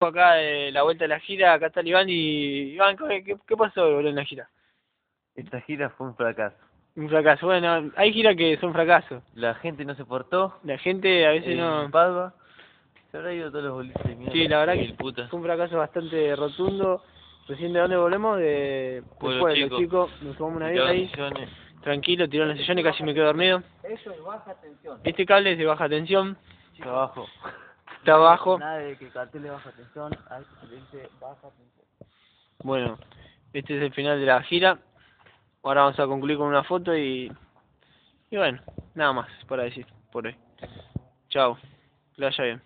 Acá la vuelta de la gira, acá está el Iván y... Iván, ¿qué pasó, boludo, en la gira? Esta gira fue un fracaso. Un fracaso. Bueno, hay giras que son fracasos. La gente no se portó. La gente a veces En no... Padua se habrá ido todos los boliches de mierda. Sí, la verdad de que mil putas. fue un fracaso bastante rotundo. Recién de dónde volvemos, del pueblo, chico. Nos tomamos una birra ahí. Tranquilo, tiró en los sillones, casi me quedo dormido. Eso es baja tensión. Este cable es de baja tensión. Está abajo. Está abajo. Nada de que cartel de baja tensión, a eso se le dice baja tensión. Bueno, este es el final de la gira. Ahora vamos a concluir con una foto y bueno, nada más para decir por hoy. Chao, que le vaya bien.